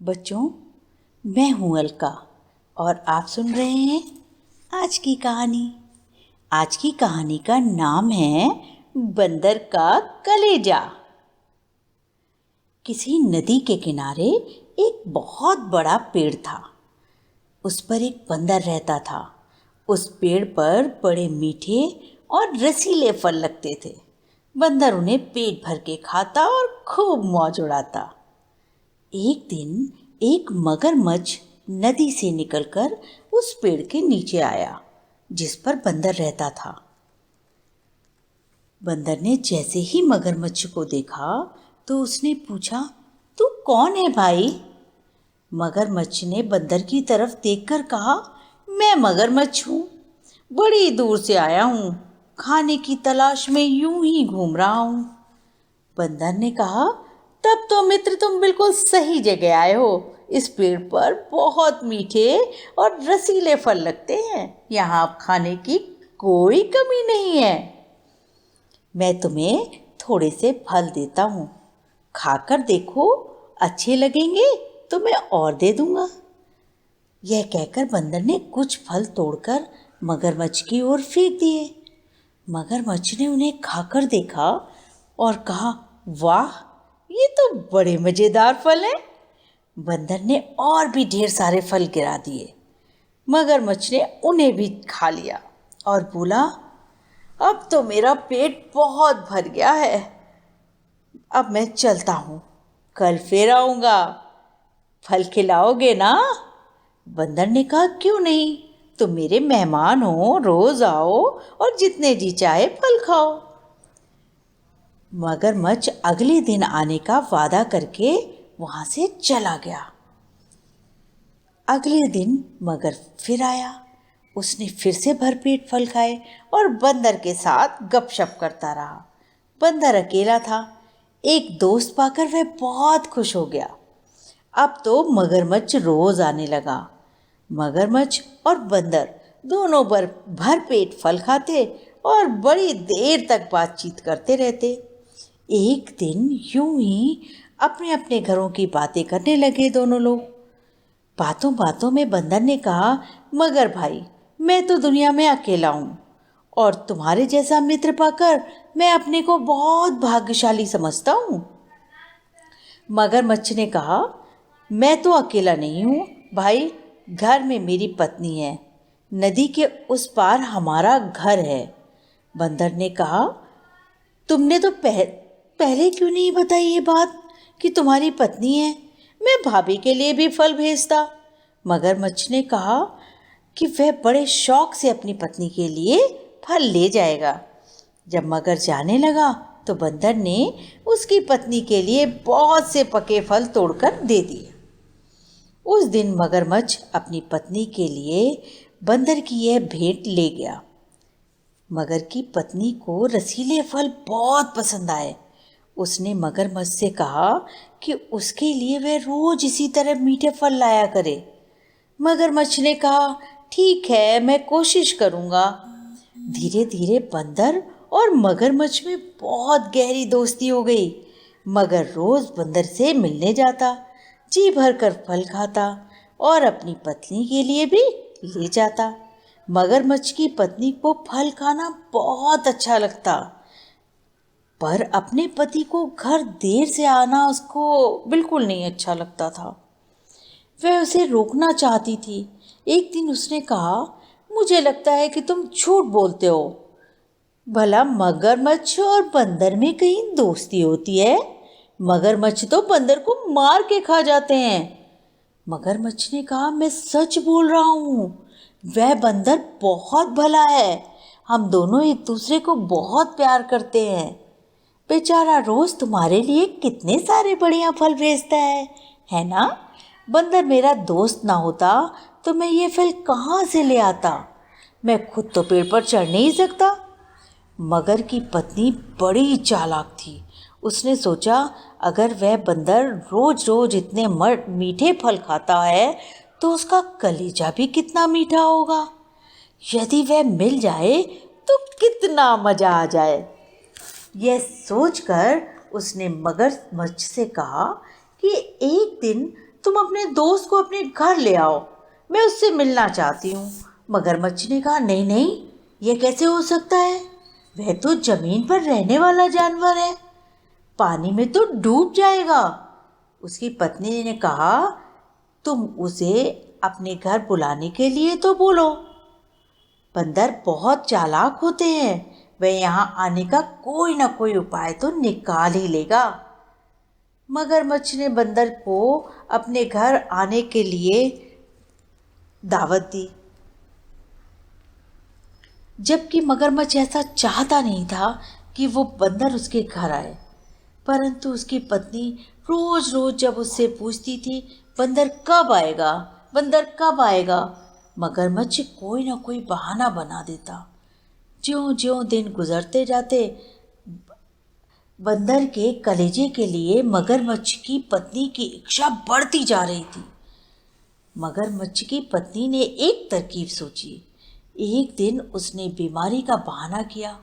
बच्चों, मैं हूँ अलका और आप सुन रहे हैं आज की कहानी। आज की कहानी का नाम है बंदर का कलेजा। किसी नदी के किनारे एक बहुत बड़ा पेड़ था। उस पर एक बंदर रहता था। उस पेड़ पर बड़े मीठे और रसीले फल लगते थे। बंदर उन्हें पेट भर के खाता और खूब मौज उड़ाता। एक दिन एक मगरमच्छ नदी से निकलकर उस पेड़ के नीचे आया जिस पर बंदर रहता था। बंदर ने जैसे ही मगरमच्छ को देखा तो उसने पूछा, तू कौन है भाई? मगरमच्छ ने बंदर की तरफ देखकर कहा, मैं मगरमच्छ हूँ, बड़ी दूर से आया हूँ, खाने की तलाश में यूं ही घूम रहा हूँ। बंदर ने कहा, तब तो मित्र तुम बिल्कुल सही जगह आए हो। इस पेड़ पर बहुत मीठे और रसीले फल लगते हैं। यहाँ खाने की कोई कमी नहीं है। मैं तुम्हें थोड़े से फल देता हूँ, खाकर देखो, अच्छे लगेंगे तो मैं और दे दूँगा। यह कहकर बंदर ने कुछ फल तोड़कर मगरमच्छ की ओर फेंक दिए। मगरमच्छ ने उन्हें खाकर देखा और कहा, वाह, ये तो बड़े मज़ेदार फल हैं। बंदर ने और भी ढेर सारे फल गिरा दिए। मगरमच्छ ने उन्हें भी खा लिया और बोला, अब तो मेरा पेट बहुत भर गया है, अब मैं चलता हूँ, कल फिर आऊँगा। फल खिलाओगे ना? बंदर ने कहा, क्यों नहीं, तुम मेरे मेहमान हो, रोज आओ और जितने जी चाहे फल खाओ। मगरमच्छ अगले दिन आने का वादा करके वहां से चला गया। अगले दिन मगर फिर आया। उसने फिर से भरपेट फल खाए और बंदर के साथ गपशप करता रहा। बंदर अकेला था। एक दोस्त पाकर वह बहुत खुश हो गया। अब तो मगरमच्छ रोज आने लगा। मगरमच्छ और बंदर दोनों भरपेट फल खाते और बड़ी देर तक बातचीत करते रहते। एक दिन यूं ही अपने अपने घरों की बातें करने लगे दोनों लोग। बातों बातों में बंदर ने कहा, मगर भाई, मैं तो दुनिया में अकेला हूँ और तुम्हारे जैसा मित्र पाकर मैं अपने को बहुत भाग्यशाली समझता हूँ। मगरमच्छ ने कहा, मैं तो अकेला नहीं हूँ भाई, घर में मेरी पत्नी है, नदी के उस पार हमारा घर है। बंदर ने कहा, तुमने तो पहले क्यों नहीं बताई ये बात कि तुम्हारी पत्नी है? मैं भाभी के लिए भी फल भेजता। मगरमच्छ ने कहा कि वह बड़े शौक से अपनी पत्नी के लिए फल ले जाएगा। जब मगर जाने लगा तो बंदर ने उसकी पत्नी के लिए बहुत से पके फल तोड़कर दे दिए। उस दिन मगरमच्छ अपनी पत्नी के लिए बंदर की यह भेंट ले गया। मगर की पत्नी को रसीले फल बहुत पसंद आए। उसने मगरमच्छ से कहा कि उसके लिए वह रोज इसी तरह मीठे फल लाया करे। मगरमच्छ ने कहा, ठीक है, मैं कोशिश करूँगा। धीरे धीरे बंदर और मगरमच्छ में बहुत गहरी दोस्ती हो गई। मगर रोज बंदर से मिलने जाता, जी भर कर फल खाता और अपनी पत्नी के लिए भी ले जाता। मगरमच्छ की पत्नी को फल खाना बहुत अच्छा लगता, पर अपने पति को घर देर से आना उसको बिल्कुल नहीं अच्छा लगता था। वह उसे रोकना चाहती थी। एक दिन उसने कहा, मुझे लगता है कि तुम झूठ बोलते हो। भला मगरमच्छ और बंदर में कहीं दोस्ती होती है? मगरमच्छ तो बंदर को मार के खा जाते हैं। मगरमच्छ ने कहा, मैं सच बोल रहा हूँ, वह बंदर बहुत भला है, हम दोनों एक दूसरे को बहुत प्यार करते हैं। बेचारा रोज तुम्हारे लिए कितने सारे बढ़िया फल भेजता है ना? बंदर मेरा दोस्त ना होता तो मैं ये फल कहाँ से ले आता? मैं खुद तो पेड़ पर चढ़ नहीं सकता। मगर की पत्नी बड़ी चालाक थी। उसने सोचा, अगर वह बंदर रोज रोज इतने मीठे फल खाता है तो उसका कलेजा भी कितना मीठा होगा। यदि वह मिल जाए तो कितना मज़ा आ जाए। यह सोचकर उसने मगरमच्छ से कहा कि एक दिन तुम अपने दोस्त को अपने घर ले आओ, मैं उससे मिलना चाहती हूँ। मगरमच्छ ने कहा, नहीं नहीं, यह कैसे हो सकता है? वह तो जमीन पर रहने वाला जानवर है, पानी में तो डूब जाएगा। उसकी पत्नी ने कहा, तुम उसे अपने घर बुलाने के लिए तो बोलो। बंदर बहुत चालाक होते हैं, वह यहाँ आने का कोई ना कोई उपाय तो निकाल ही लेगा। मगरमच्छ ने बंदर को अपने घर आने के लिए दावत दी, जबकि मगरमच्छ ऐसा चाहता नहीं था कि वो बंदर उसके घर आए। परंतु उसकी पत्नी रोज रोज जब उससे पूछती थी, बंदर कब आएगा, बंदर कब आएगा, मगरमच्छ कोई ना कोई बहाना बना देता। ज्यों ज्यों दिन गुजरते जाते, बंदर के कलेजे के लिए मगरमच्छ की पत्नी की इच्छा बढ़ती जा रही थी। मगरमच्छ की पत्नी ने एक तरकीब सोची। एक दिन उसने बीमारी का बहाना किया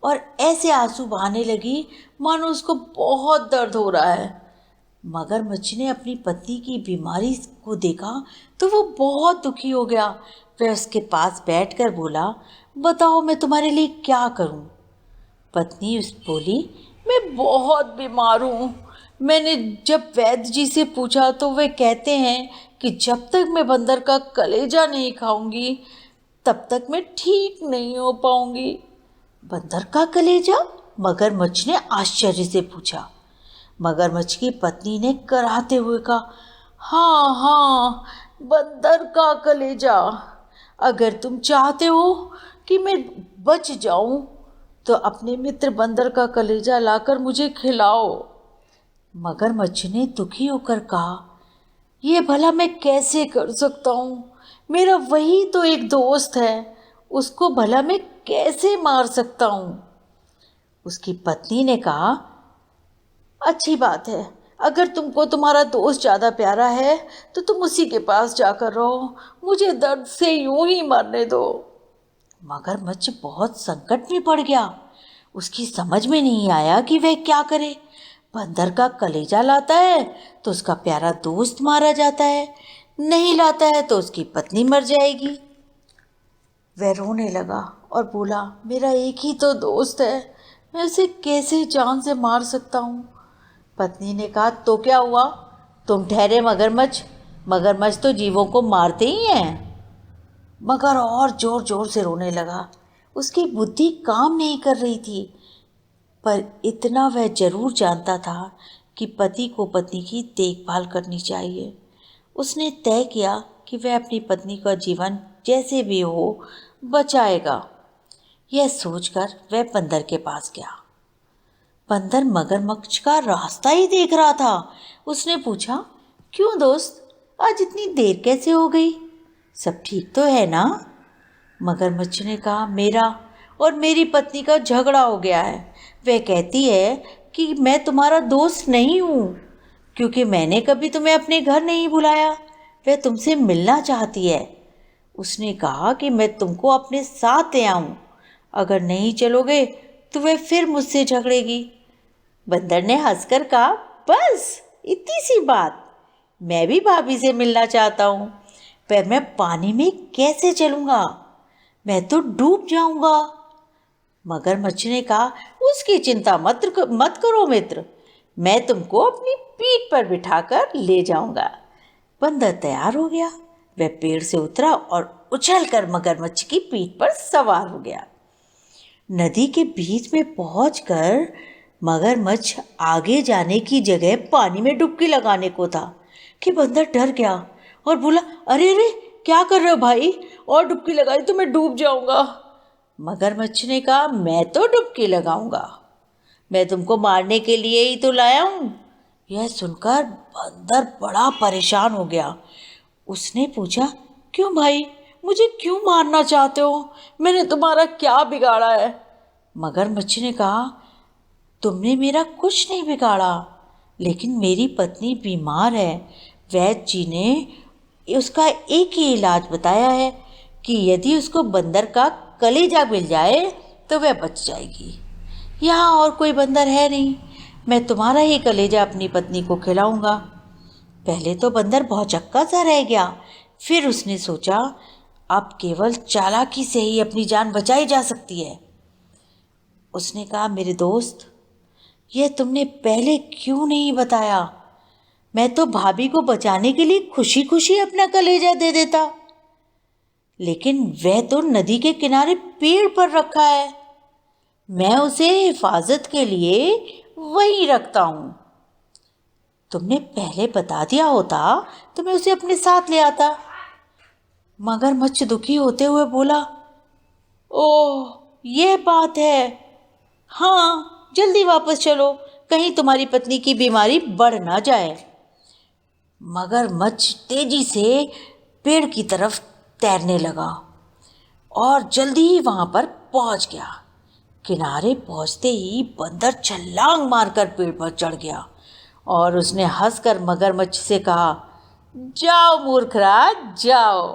और ऐसे आंसू बहाने लगी मानो उसको बहुत दर्द हो रहा है। मगरमच्छ ने अपनी पत्नी की बीमारी को देखा तो वो बहुत दुखी हो गया। वह उसके पास बैठकर बोला, बताओ मैं तुम्हारे लिए क्या करूं? पत्नी बोली, मैं बहुत बीमार हूँ। मैंने जब वैद्य जी से पूछा तो वे कहते हैं कि जब तक मैं बंदर का कलेजा नहीं खाऊंगी तब तक मैं ठीक नहीं हो पाऊंगी। बंदर का कलेजा? मगरमच्छ ने आश्चर्य से पूछा। मगरमच्छ की पत्नी ने कराहते हुए कहा, हाँ हाँ, बंदर का कलेजा। अगर तुम चाहते हो कि मैं बच जाऊं तो अपने मित्र बंदर का कलेजा लाकर मुझे खिलाओ। मगरमच्छ ने दुखी होकर कहा, यह भला मैं कैसे कर सकता हूँ? मेरा वही तो एक दोस्त है, उसको भला मैं कैसे मार सकता हूँ? उसकी पत्नी ने कहा, अच्छी बात है, अगर तुमको तुम्हारा दोस्त ज़्यादा प्यारा है तो तुम उसी के पास जाकर रहो, मुझे दर्द से यूं ही मरने दो। मगरमच्छ बहुत संकट में पड़ गया। उसकी समझ में नहीं आया कि वह क्या करे। बंदर का कलेजा लाता है तो उसका प्यारा दोस्त मारा जाता है, नहीं लाता है तो उसकी पत्नी मर जाएगी। वह रोने लगा और बोला, मेरा एक ही तो दोस्त है, मैं उसे कैसे जान से मार सकता हूँ? पत्नी ने कहा, तो क्या हुआ, तुम ठहरे मगरमच्छ, मगरमच्छ तो जीवों को मारते ही हैं। मगर और जोर जोर से रोने लगा। उसकी बुद्धि काम नहीं कर रही थी, पर इतना वह जरूर जानता था कि पति को पत्नी की देखभाल करनी चाहिए। उसने तय किया कि वह अपनी पत्नी का जीवन जैसे भी हो बचाएगा। यह सोचकर वह बंदर के पास गया। बंदर मगरमच्छ का रास्ता ही देख रहा था। उसने पूछा, क्यों दोस्त, आज इतनी देर कैसे हो गई? सब ठीक तो है ना? मगरमच्छ ने कहा, मेरा और मेरी पत्नी का झगड़ा हो गया है। वह कहती है कि मैं तुम्हारा दोस्त नहीं हूँ क्योंकि मैंने कभी तुम्हें अपने घर नहीं बुलाया। वह तुमसे मिलना चाहती है। उसने कहा कि मैं तुमको अपने साथ ले आऊँ, अगर नहीं चलोगे तो वह फिर मुझसे झगड़ेगी। बंदर ने हंसकर कहा, बस इतनी सी बात, मैं भी भाभी से मिलना चाहता हूँ, पर मैं पानी में कैसे चलूँगा, मैं तो डूब जाऊँगा। मगरमच्छ ने कहा, उसकी चिंता मत करो मित्र, मैं तुमको अपनी पीठ पर बिठाकर ले जाऊँगा। बंदर तैयार हो गया। वह पेड़ से उतरा और उछलकर मगरमच्छ की पीठ पर सवार हो गया। नदी के बीच में पहुंचकर मगरमच्छ आगे जाने की जगह पानी में डुबकी लगाने को था कि बंदर डर गया और बोला, अरे अरे, क्या कर रहे हो भाई, और डुबकी लगाई तो मैं डूब जाऊंगा। मगरमच्छ ने कहा, मैं तो डुबकी लगाऊंगा, मैं तुमको मारने के लिए ही तो लाया हूँ। यह सुनकर बंदर बड़ा परेशान हो गया। उसने पूछा, क्यों भाई, मुझे क्यों मारना चाहते हो? मैंने तुम्हारा क्या बिगाड़ा है? मगरमच्छ ने कहा, तुमने मेरा कुछ नहीं बिगाड़ा, लेकिन मेरी पत्नी बीमार है। वैद्य जी ने उसका एक ही इलाज बताया है कि यदि उसको बंदर का कलेजा मिल जाए तो वह बच जाएगी। यहाँ और कोई बंदर है नहीं, मैं तुम्हारा ही कलेजा अपनी पत्नी को खिलाऊंगा। पहले तो बंदर भौचक्का सा रह गया, फिर उसने सोचा अब केवल चालाकी से ही अपनी जान बचाई जा सकती है। उसने कहा, मेरे दोस्त, यह तुमने पहले क्यों नहीं बताया? मैं तो भाभी को बचाने के लिए खुशी खुशी अपना कलेजा दे देता, लेकिन वह तो नदी के किनारे पेड़ पर रखा है। मैं उसे हिफाजत के लिए वहीं रखता हूं। तुमने पहले बता दिया होता तो मैं उसे अपने साथ ले आता। मगरमच्छ दुखी होते हुए बोला, ओह, यह बात है। हाँ, जल्दी वापस चलो, कहीं तुम्हारी पत्नी की बीमारी बढ़ ना जाए। मगरमच्छ तेजी से पेड़ की तरफ तैरने लगा और जल्दी ही वहां पर पहुंच गया। किनारे पहुंचते ही बंदर छलांग मारकर पेड़ पर चढ़ गया और उसने हंसकर मगरमच्छ से कहा, जाओ मूर्खराज, जाओ,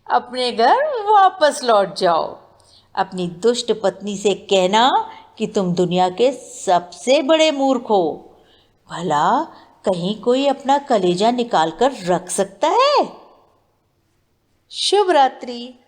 अपने घर वापस लौट जाओ। अपनी दुष्ट पत्नी से कहना कि तुम दुनिया के सबसे बड़े मूर्ख हो। भला कहीं कोई अपना कलेजा निकाल कर रख सकता है? शुभ रात्रि।